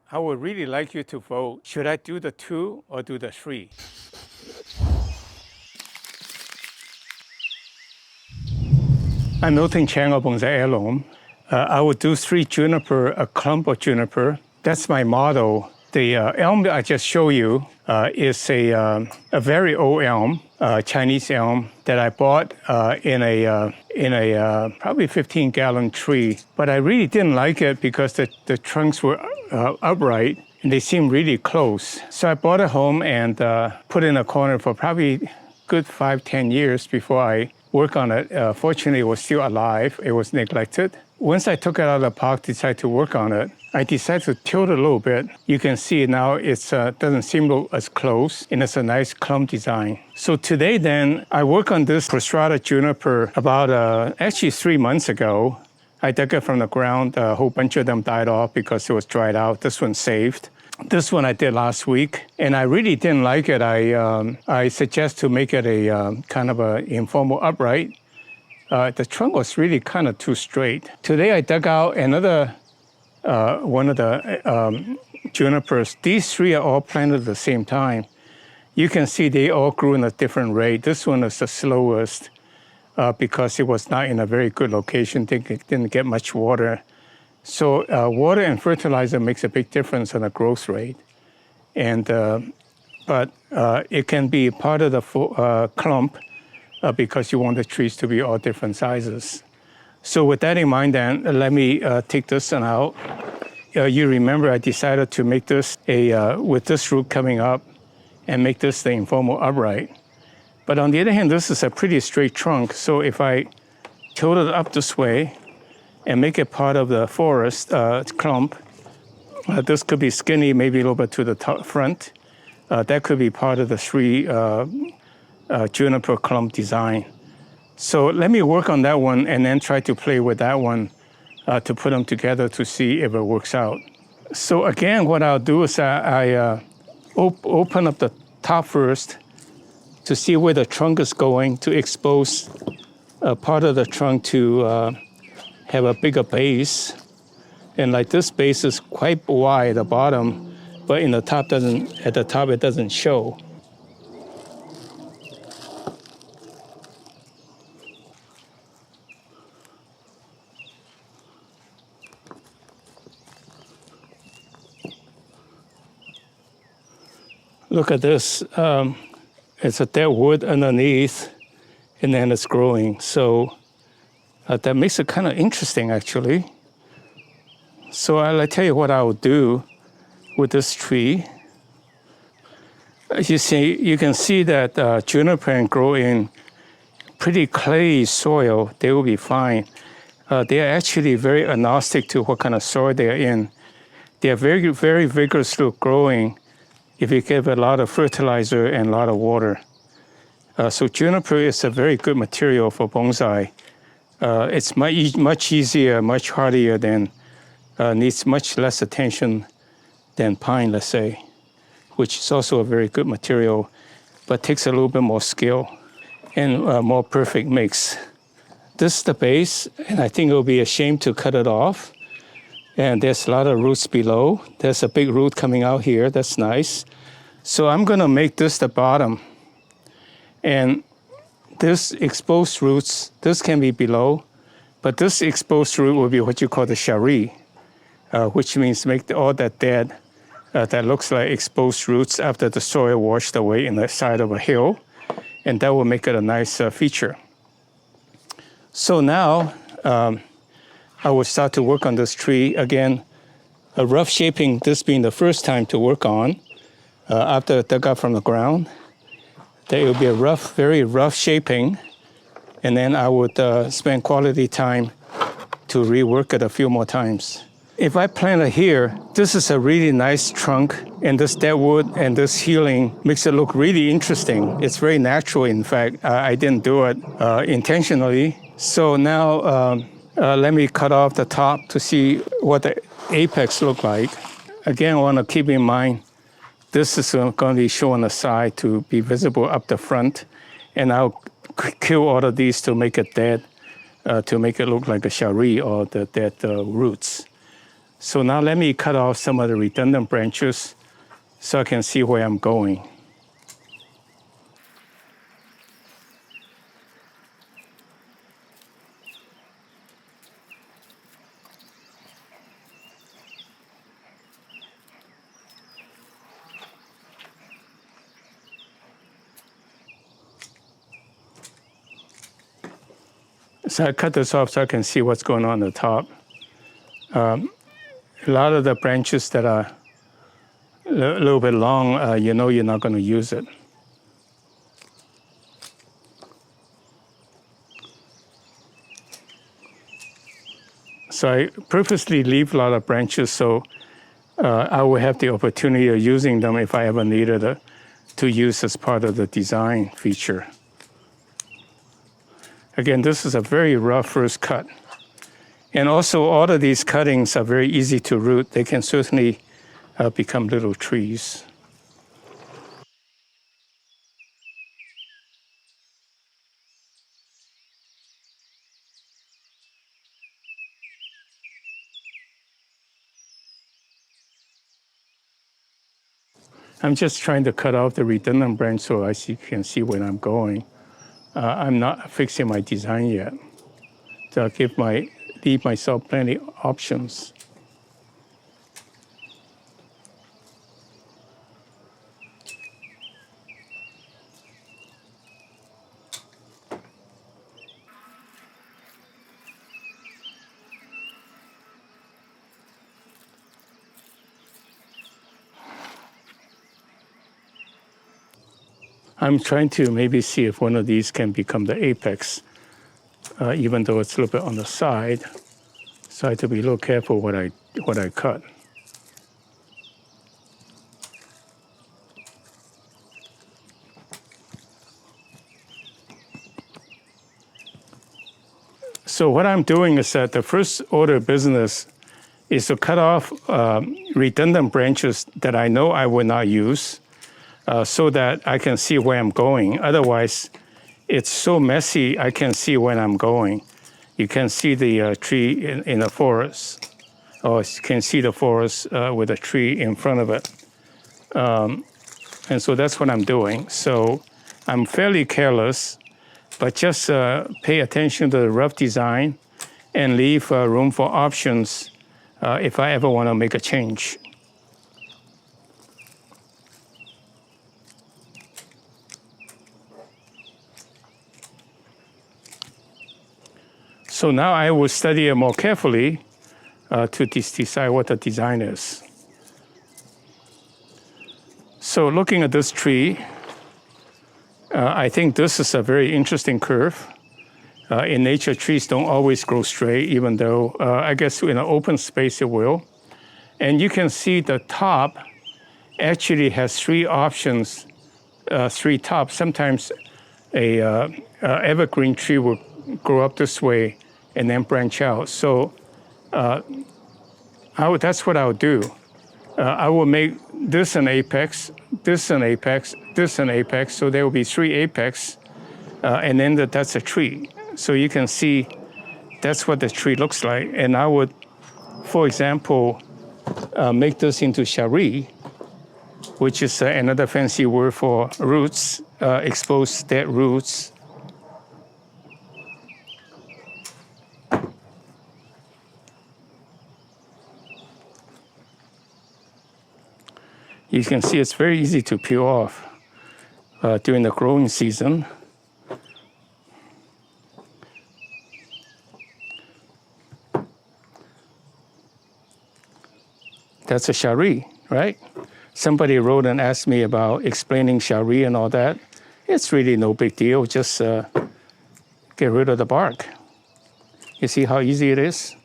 I would really like you to vote. Should I do the 2 or do the 3? I'm miltonchang of bonsaiheirloom. I would do 3 juniper, a clump of juniper. That's my model. The elm that I just showed you is a very old elm, Chinese elm that I bought in a probably 15-gallon tree. But I really didn't like it because the trunks were upright and they seemed really close. So I brought it home and put it in a corner for probably good 5-10 years before I work on it. Fortunately, it was still alive. It was neglected. Once I took it out of the pot, decided to work on it, I decided to tilt it a little bit. You can see now it doesn't seem as close, and it's a nice clump design. So today then, I work on this prostrata juniper about actually 3 months ago. I dug it from the ground. A whole bunch of them died off because it was dried out. This one saved. This one I did last week, and I really didn't like it. I suggest to make it a kind of an informal upright. The trunk was really kind of too straight. Today I dug out another one of the junipers. These 3 are all planted at the same time. You can see they all grew in a different rate. This one is the slowest because it was not in a very good location, didn't get much water. So water and fertilizer makes a big difference on the growth rate. And, but it can be part of the clump because you want the trees to be all different sizes. So with that in mind then, let me take this one out. You remember I decided to make this with this root coming up and make this the informal upright. But on the other hand, this is a pretty straight trunk. So if I tilt it up this way, and make it part of the forest clump. This could be skinny, maybe a little bit to the front. That could be part of the 3 juniper clump design. So let me work on that one and then try to play with that one to put them together to see if it works out. So again, what I'll do is I open up the top first to see where the trunk is going, to expose part of the trunk to have a bigger base. And like this base is quite wide at the bottom, but in the top at the top it doesn't show. Look at this. It's a dead wood underneath, and then it's growing. So that makes it kind of interesting, actually. So I'll tell you what I will do with this tree. As you see, you can see that juniper can grow in pretty clayey soil. They will be fine. They are actually very agnostic to what kind of soil they are in. They are very, very vigorously growing if you give a lot of fertilizer and a lot of water. So juniper is a very good material for bonsai. It's much easier, much hardier than, needs much less attention than pine, let's say, which is also a very good material, but takes a little bit more skill and more perfect mix. This is the base, and I think it would be a shame to cut it off. And there's a lot of roots below. There's a big root coming out here, that's nice. So I'm gonna make this the bottom. And this exposed roots, this can be below, but this exposed root will be what you call the shari, which means make all that dead, that looks like exposed roots after the soil washed away in the side of a hill, and that will make it a nice feature. So now, I will start to work on this tree. Again, a rough shaping, this being the first time to work on, after I dug up from the ground. There will be a rough, very rough shaping, and then I would spend quality time to rework it a few more times. If I plant it here, this is a really nice trunk, and this dead wood and this healing makes it look really interesting. It's very natural, in fact. I didn't do it intentionally. So now let me cut off the top to see what the apex look like. Again, I want to keep in mind, this is going to be shown on the side to be visible up the front, and I'll kill all of these to make it dead, to make it look like a shari or the dead roots. So now let me cut off some of the redundant branches so I can see where I'm going. So I cut this off so I can see what's going on at the top. A lot of the branches that are a little bit long, you know you're not going to use it. So I purposely leave a lot of branches so I will have the opportunity of using them if I ever needed it to use as part of the design feature. Again, this is a very rough first cut. And also, all of these cuttings are very easy to root. They can certainly become little trees. I'm just trying to cut off the redundant branch so I can see where I'm going. I'm not fixing my design yet. So I'll leave myself plenty options. I'm trying to maybe see if one of these can become the apex, even though it's a little bit on the side. So I have to be a little careful what I cut. So what I'm doing is that the first order of business is to cut off redundant branches that I know I will not use, so that I can see where I'm going. Otherwise, it's so messy, I can't see where I'm going. You can see the tree in the forest, or you can see the forest with a tree in front of it. And so that's what I'm doing. So I'm fairly careless, but just pay attention to the rough design and leave room for options if I ever want to make a change. So now I will study it more carefully to decide what the design is. So looking at this tree, I think this is a very interesting curve. In nature, trees don't always grow straight, even though I guess in an open space it will. And you can see the top actually has three options, three tops. Sometimes a evergreen tree will grow up this way and then branch out. So that's what I would do. I will make this an apex, this an apex, this an apex, so there will be three apex, and then that's a tree. So you can see that's what the tree looks like. And I would, for example, make this into shari, which is another fancy word for roots, exposed dead roots. You can see it's very easy to peel off during the growing season. That's a shari, right? Somebody wrote and asked me about explaining shari and all that. It's really no big deal. Just get rid of the bark. You see how easy it is?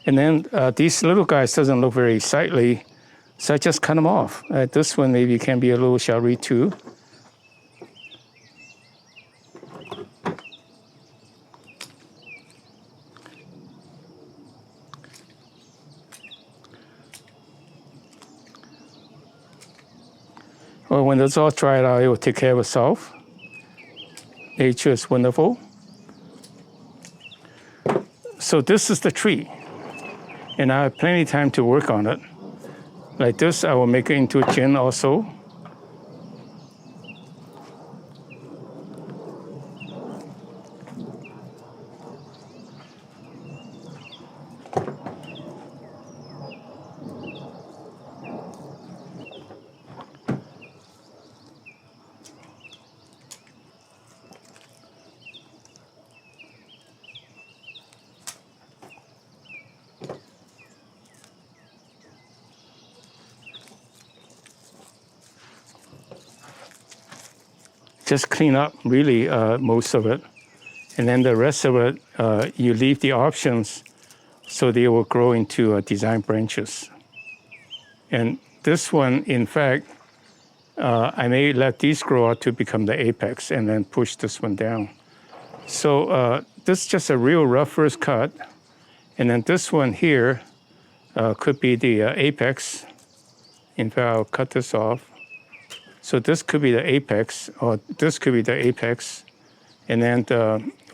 And then these little guys doesn't look very sightly, so I just cut them off. This one maybe can be a little shari too. Well, when it's all dried out, it will take care of itself. Nature is wonderful. So this is the tree. And I have plenty of time to work on it. Like this, I will make it into a gin also. Just clean up really most of it. And then the rest of it, you leave the options so they will grow into design branches. And this one, in fact, I may let these grow out to become the apex and then push this one down. So this is just a real rough first cut. And then this one here could be the apex. In fact, I'll cut this off. So this could be the apex, or this could be the apex. And then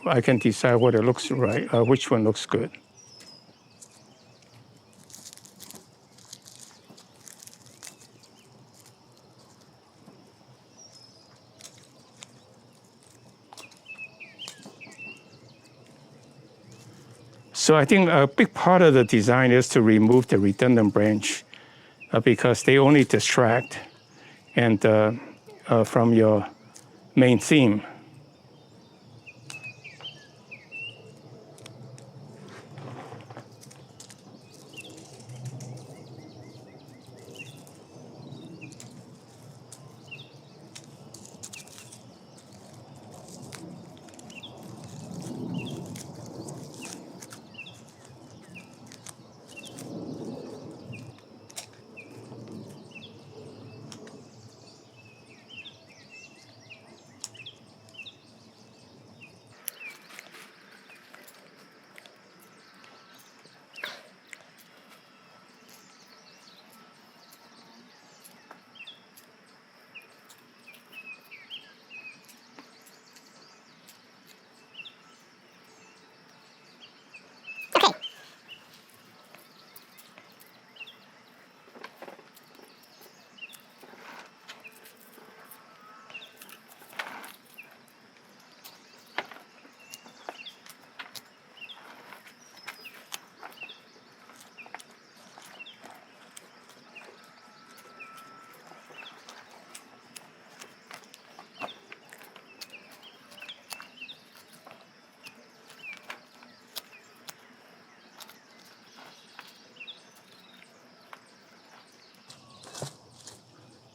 I can decide what it looks right, which one looks good. So I think a big part of the design is to remove the redundant branch because they only distract and from your main theme.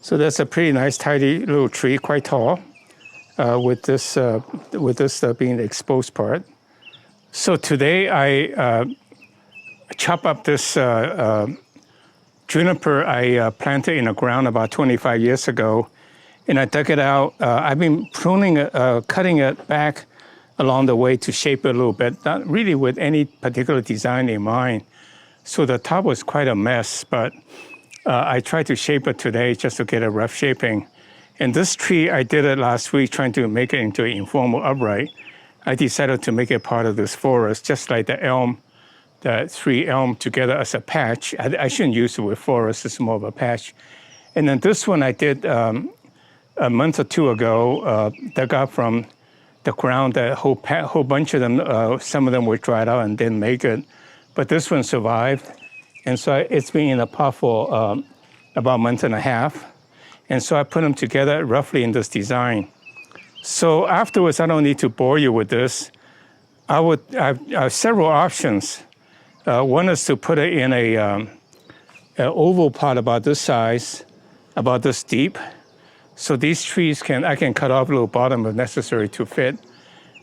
So that's a pretty nice, tidy little tree, quite tall, with this being the exposed part. So today I chop up this juniper I planted in the ground about 25 years ago, and I dug it out. I've been pruning it, cutting it back along the way to shape it a little bit, not really with any particular design in mind. So the top was quite a mess, but I tried to shape it today just to get a rough shaping. And this tree, I did it last week trying to make it into an informal upright. I decided to make it part of this forest, just like the elm, the three elm together as a patch. I shouldn't use the word forest, it's more of a patch. And then this one I did a month or two ago, dug up from the ground, a whole bunch of them, some of them were dried out and didn't make it. But this one survived. And so it's been in a pot for about a month and a half. And so I put them together roughly in this design. So afterwards, I don't need to bore you with this. I have several options. One is to put it in an oval pot about this size, about this deep. So these trees I can cut off a little bottom if necessary to fit.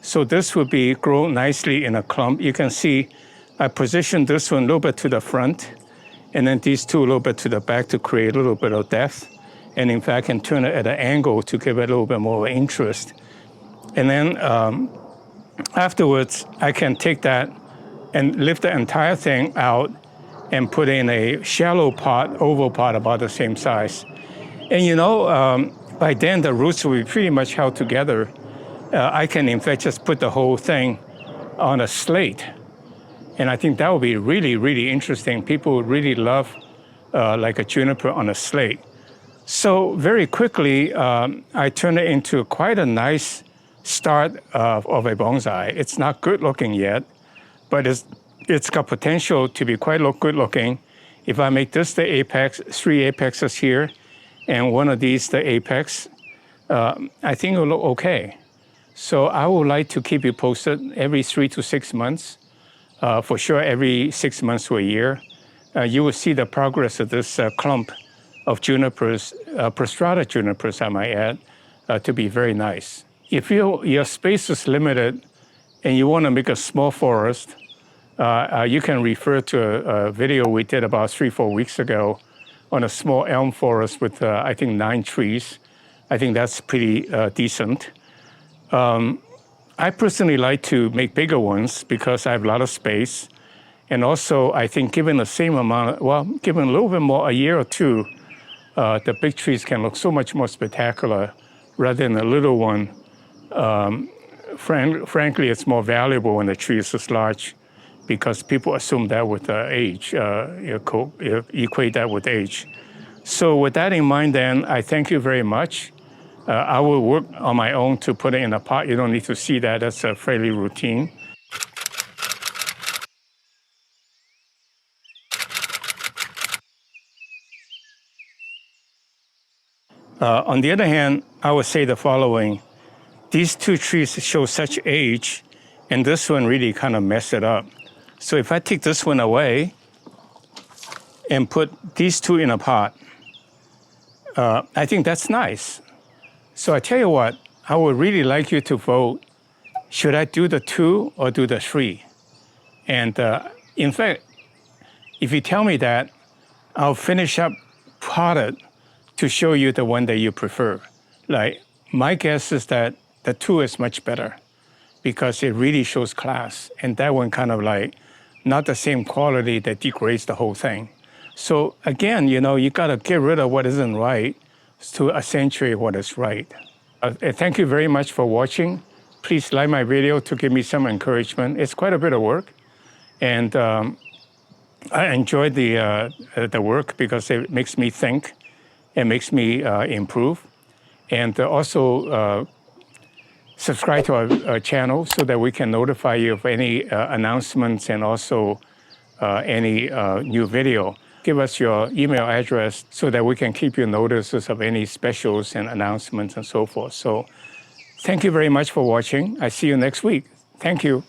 So this would be grow nicely in a clump. You can see I positioned this one a little bit to the front, and then these two a little bit to the back to create a little bit of depth. And in fact, I can turn it at an angle to give it a little bit more interest. And then afterwards, I can take that and lift the entire thing out and put in a shallow pot, oval pot about the same size. And you know, by then the roots will be pretty much held together. I can in fact just put the whole thing on a slate. And I think that would be really, really interesting. People would really love like a juniper on a slate. So very quickly, I turned it into quite a nice start of a bonsai. It's not good looking yet, but it's got potential to be quite good looking. If I make this the apex, 3 apexes here, and one of these the apex, I think it will look okay. So I would like to keep you posted every 3 to 6 months, for sure every 6 months to a year. You will see the progress of this clump of junipers, prostrata junipers, I might add, to be very nice. If your space is limited and you want to make a small forest, you can refer to a video we did about 3-4 weeks ago on a small elm forest with, I think, 9 trees. I think that's pretty decent. I personally like to make bigger ones because I have a lot of space. And also, I think given the same amount, well, given a little bit more, a year or two, the big trees can look so much more spectacular rather than a little one. Frankly, it's more valuable when the tree is this large because people assume that with age, equate that with age. So with that in mind, then, I thank you very much. I will work on my own to put it in a pot. You don't need to see that. That's fairly routine. On the other hand, I would say the following. These 2 trees show such age, and this one really kind of messed it up. So if I take this one away and put these 2 in a pot, I think that's nice. So I tell you what, I would really like you to vote, should I do the 2 or do the 3? And in fact, if you tell me that, I'll finish up potted to show you the one that you prefer. Like, my guess is that the 2 is much better because it really shows class. And that one kind of like, not the same quality that degrades the whole thing. So again, you know, you gotta get rid of what isn't right to accentuate what is right. Thank you very much for watching. Please like my video to give me some encouragement. It's quite a bit of work. And I enjoy the work because it makes me think. It makes me improve. And also subscribe to our channel so that we can notify you of any announcements and also any new video. Give us your email address so that we can keep you notices of any specials and announcements and so forth. So thank you very much for watching. I see you next week. Thank you.